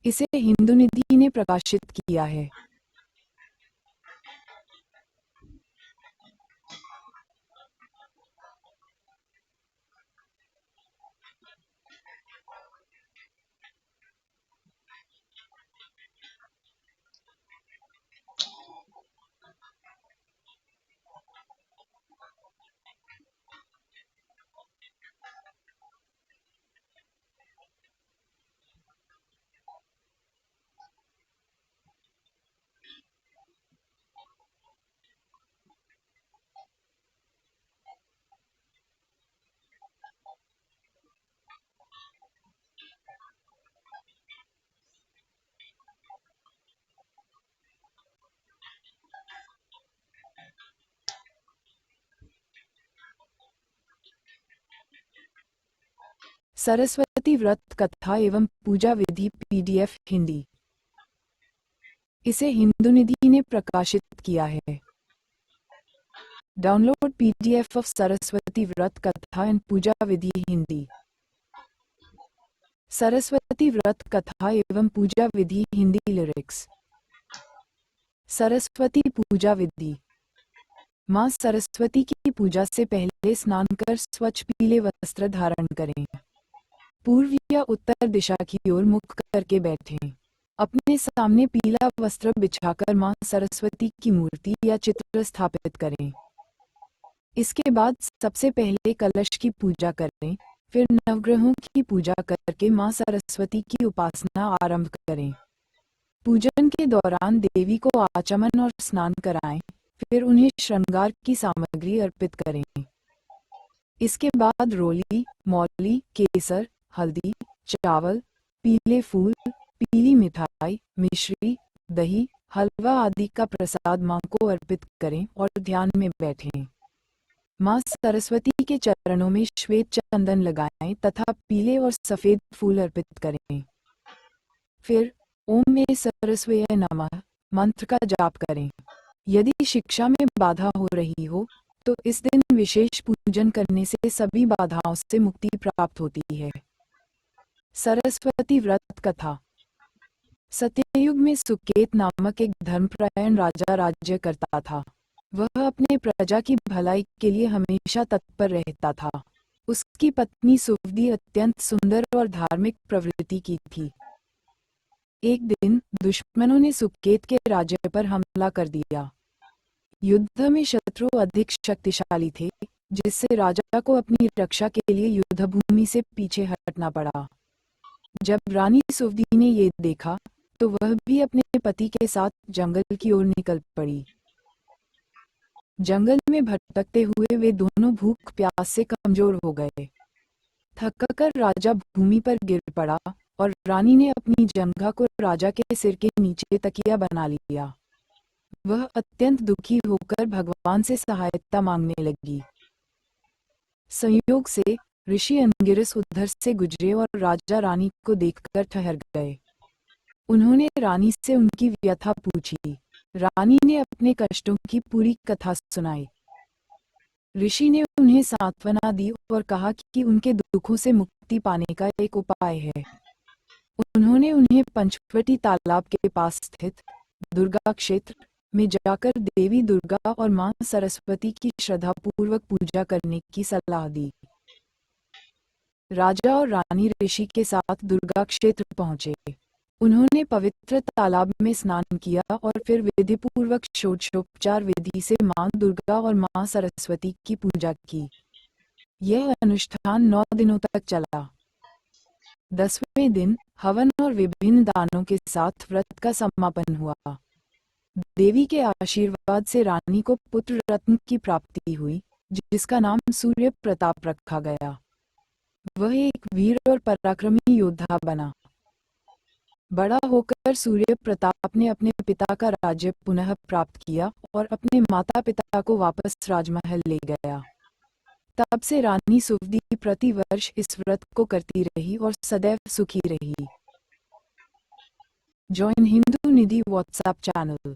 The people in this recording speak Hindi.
इसे हिंदू निधि ने प्रकाशित किया है। सरस्वती व्रत कथा एवं पूजा विधि PDF हिंदी। इसे हिंदू निधि ने प्रकाशित किया है। डाउनलोड PDF ऑफ सरस्वती व्रत कथा एंड पूजा विधि हिंदी। सरस्वती व्रत कथा एवं पूजा विधि हिंदी लिरिक्स। सरस्वती पूजा विधि। माँ सरस्वती की पूजा से पहले स्नान कर स्वच्छ पीले वस्त्र धारण करें। पूर्व या उत्तर दिशा की ओर मुख करके बैठें। अपने सामने पीला वस्त्र बिछाकर माँ सरस्वती की मूर्ति या चित्र स्थापित करें। इसके बाद सबसे पहले कलश की पूजा करें, फिर नवग्रहों की पूजा करके माँ सरस्वती की उपासना आरंभ करें। पूजन के दौरान देवी को आचमन और स्नान कराएं, फिर उन्हें श्रृंगार की सामग्री अर्पित करें। इसके बाद रोली, मौली, केसर, हल्दी, चावल, पीले फूल, पीली मिठाई, मिश्री, दही, हलवा आदि का प्रसाद मां को अर्पित करें और ध्यान में बैठें। मां सरस्वती के चरणों में श्वेत चंदन लगाएं तथा पीले और सफेद फूल अर्पित करें। फिर ओम में सरस्वती नमः मंत्र का जाप करें। यदि शिक्षा में बाधा हो रही हो तो इस दिन विशेष पूजन करने से सभी बाधाओं से मुक्ति प्राप्त होती है। सरस्वती व्रत कथा। सत्ययुग में सुकेत नामक एक धर्मपरायण राजा राज्य करता था। वह अपने प्रजा की भलाई के लिए हमेशा तत्पर रहता था। उसकी पत्नी सुवदी अत्यंत सुंदर और धार्मिक प्रवृत्ति की थी। एक दिन दुश्मनों ने सुकेत के राज्य पर हमला कर दिया। युद्ध में शत्रु अधिक शक्तिशाली थे, जिससे राजा को अपनी रक्षा के लिए युद्धभूमि से पीछे हटना पड़ा। जब रानी सुवदी ने ये देखा तो वह भी अपने पति के साथ जंगल की ओर निकल पड़ी। जंगल में भटकते हुए वे दोनों भूख प्यास से कमजोर हो गए। थककर राजा भूमि पर गिर पड़ा और रानी ने अपनी जंघा को राजा के सिर के नीचे तकिया बना लिया। वह अत्यंत दुखी होकर भगवान से सहायता मांगने लगी। संयोग से ऋषि अंगिरस उधर से गुजरे और राजा रानी को देखकर ठहर गए। उन्होंने रानी से उनकी व्यथा पूछी। रानी ने अपने कष्टों की पूरी कथा सुनाई। ऋषि ने उन्हें सांत्वना दी और कहा कि उनके दुखों से मुक्ति पाने का एक उपाय है। उन्होंने उन्हें पंचवटी तालाब के पास स्थित दुर्गा क्षेत्र में जाकर देवी दुर्गा और मां सरस्वती की श्रद्धापूर्वक पूजा करने की सलाह दी। राजा और रानी ऋषि के साथ दुर्गा क्षेत्र पहुंचे। उन्होंने पवित्र तालाब में स्नान किया और फिर विधिपूर्वक षोडशोपचार विधि से मां दुर्गा और मां सरस्वती की पूजा की। यह अनुष्ठान 9 दिनों तक चला। 10वें दिन हवन और विभिन्न दानों के साथ व्रत का समापन हुआ। देवी के आशीर्वाद से रानी को पुत्र रत्न की प्राप्ति हुई, जिसका नाम सूर्य प्रताप रखा गया। वह एक वीर और पराक्रमी योद्धा बना। बड़ा होकर सूर्य प्रताप ने अपने पिता का राज्य पुनः प्राप्त किया और अपने माता पिता को वापस राजमहल ले गया। तब से रानी सुवदी प्रति वर्ष इस व्रत को करती रही और सदैव सुखी रही। जॉइन हिंदू निधि व्हाट्सएप चैनल।